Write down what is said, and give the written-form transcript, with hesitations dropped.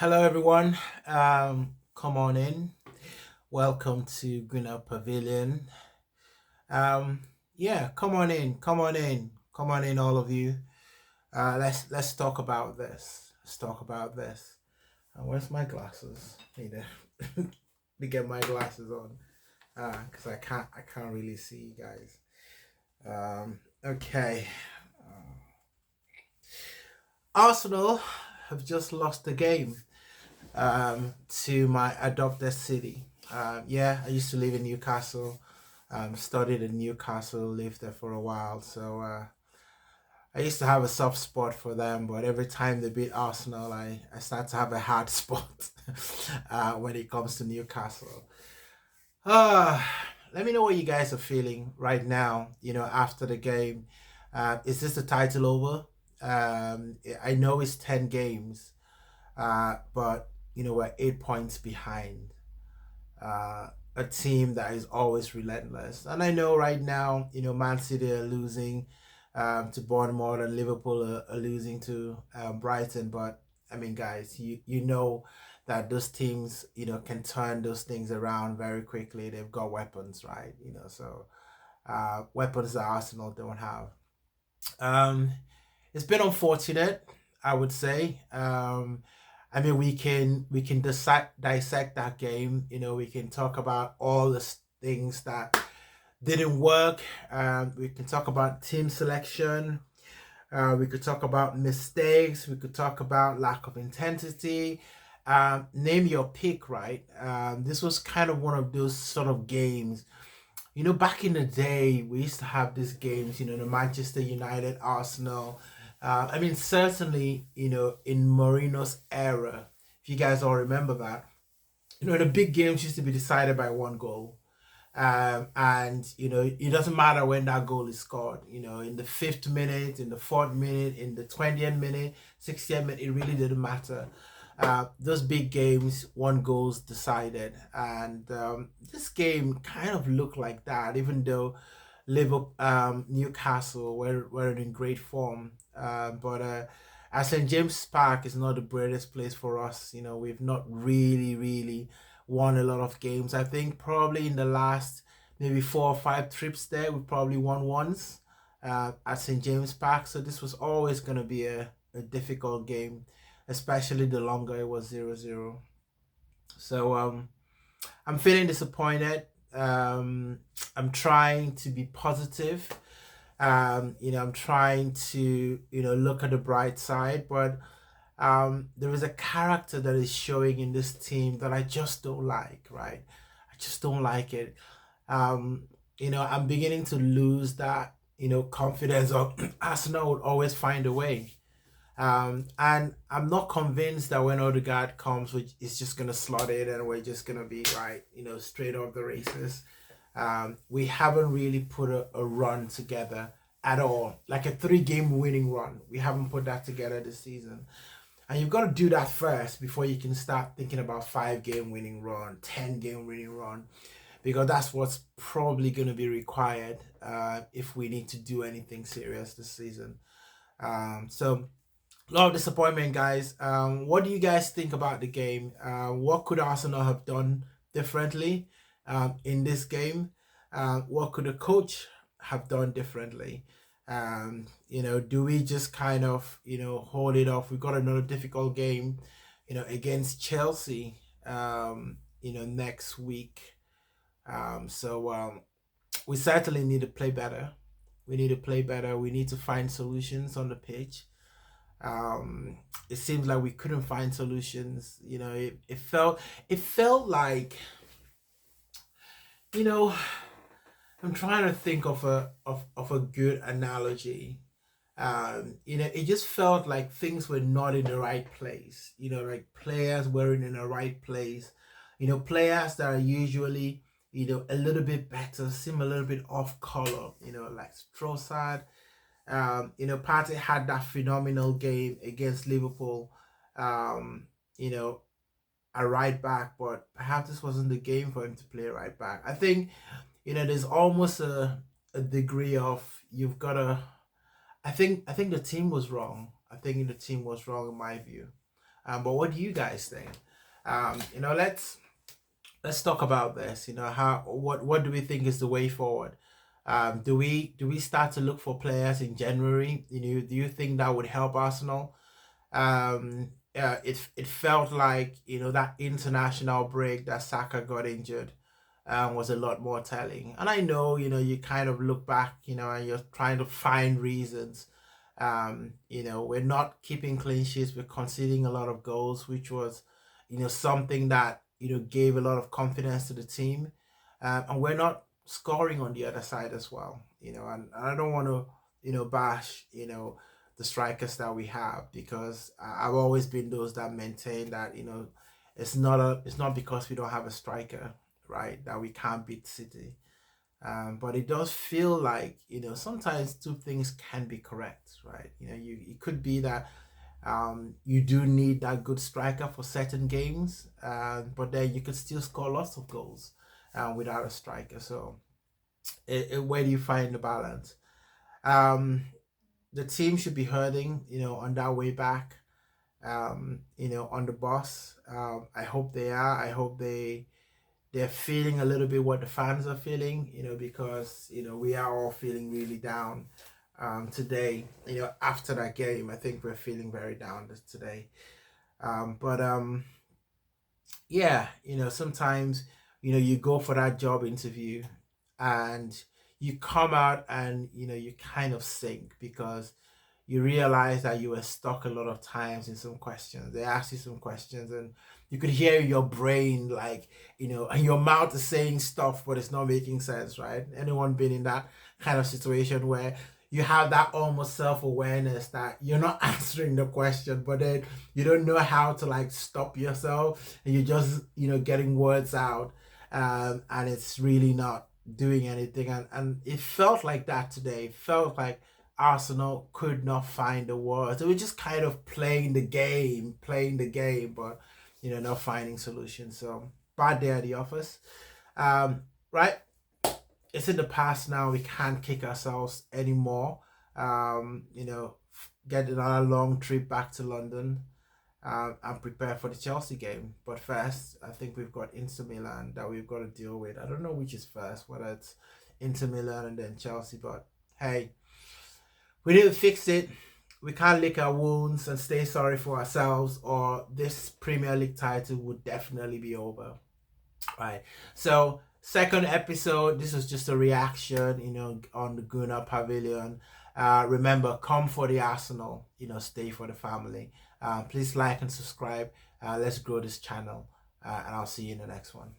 Hello, everyone. Come on in. Welcome to Greener Pavilion. Um, yeah, come on in. Come on in. Come on in, all of you. Let's talk about this. Let's talk about this. Where's my glasses? Need to get my glasses on. Because I can't really see you guys. Okay. Arsenal have just lost the game. To my adopted city. Yeah, I used to live in Newcastle, studied in Newcastle, lived there for a while. So I used to have a soft spot for them, but every time they beat Arsenal, I start to have a hard spot when it comes to Newcastle. Uh, Let me know what you guys are feeling right now, after the game. Is this the title over? I know it's 10 games, but we're 8 points behind a team that is always relentless. And I know right now, Man City are losing to Bournemouth and Liverpool are losing to Brighton. But I mean, guys, you know that those teams, can turn those things around very quickly. They've got weapons, right? So weapons that Arsenal don't have. Um, it's been unfortunate, I would say. I mean, we can dissect that game. We can talk about all the things that didn't work. We can talk about team selection. We could talk about mistakes. We could talk about lack of intensity. Name your pick, right? This was kind of one of those sort of games. Back in the day, we used to have these games, the Manchester United, Arsenal. I mean, certainly, in Mourinho's era, if you guys all remember that, the big games used to be decided by one goal. And, it doesn't matter when that goal is scored, in the fifth minute, in the fourth minute, in the 20th minute, 60th minute, it really didn't matter. Those big games, one goals decided, and this game kind of looked like that. Even though Liverpool, Newcastle were in great form, but as St James Park is not the greatest place for us. We've not really won a lot of games. I think probably in the last maybe 4 or 5 trips there, we probably won once at St James Park. So this was always going to be a difficult game, especially the longer it was 0-0. So I'm feeling disappointed. I'm trying to be positive. I'm trying to look at the bright side, but there is a character that is showing in this team that I just don't like. Right, I just don't like it. I'm beginning to lose that confidence of Arsenal would always find a way. And I'm not convinced that when Odegaard comes, which is just gonna slot it and we're just gonna be right, straight off the races. We haven't really put a run together at all, like a 3 game winning run. We haven't put that together this season, and you've got to do that first before you can start thinking about 5 game winning run, 10 game winning run, because that's what's probably going to be required if we need to do anything serious this season. So a lot of disappointment, guys. What do you guys think about the game? What could Arsenal have done differently in this game? What could the coach have done differently? Do we just kind of, hold it off? We've got another difficult game, against Chelsea, next week. So we certainly need to play better. We need to play better. We need to find solutions on the pitch. It seems like we couldn't find solutions. It felt like, you know I'm trying to think of a good analogy. It just felt like things were not in the right place. Like players weren't in the right place. Players that are usually a little bit better seem a little bit off color. Like Trossard. Partey had that phenomenal game against Liverpool. Um, you know, a right back, but perhaps this wasn't the game for him to play right back. I think, there's almost a degree of you've got to. I think the team was wrong. I think the team was wrong in my view. But what do you guys think? Let's talk about this. How what do we think is the way forward? Do we start to look for players in January? Do you think that would help Arsenal? It felt like that international break that Saka got injured was a lot more telling. And I know you kind of look back, and you're trying to find reasons. We're not keeping clean sheets. We're conceding a lot of goals, which was something that gave a lot of confidence to the team, and we're not scoring on the other side as well. And I don't want to bash the strikers that we have, because I've always been those that maintain that it's not because we don't have a striker, right, that we can't beat City. But it does feel like sometimes two things can be correct, right? It could be that you do need that good striker for certain games, but then you could still score lots of goals without a striker. So where do you find the balance? The team should be hurting, on that way back, on the bus. I hope they are. I hope they're feeling a little bit what the fans are feeling, because we are all feeling really down today. After that game, I think we're feeling very down today. But yeah, sometimes you go for that job interview and you come out and you kind of sink, because you realize that you were stuck a lot of times in some questions. They ask you some questions and you could hear your brain, like, and your mouth is saying stuff, but it's not making sense, right? Anyone been in that kind of situation where you have that almost self-awareness that you're not answering the question, but then you don't know how to like stop yourself, and you're just getting words out, and it's really not doing anything. And it felt like that today. It felt like Arsenal could not find the words. They were just kind of playing the game, but not finding solutions. So bad day at the office. Right? It's in the past now. We can't kick ourselves anymore. Get another long trip back to London, and prepare for the Chelsea game. But first, I think we've got Inter Milan that we've got to deal with. I don't know which is first, whether it's Inter Milan and then Chelsea. But hey, we need to fix it. We can't lick our wounds and stay sorry for ourselves, or this Premier League title would definitely be over. Right. So second episode, this was just a reaction, on the Gunnar Pavilion. Remember, come for the Arsenal, stay for the family. Please like and subscribe. Let's grow this channel, and I'll see you in the next one.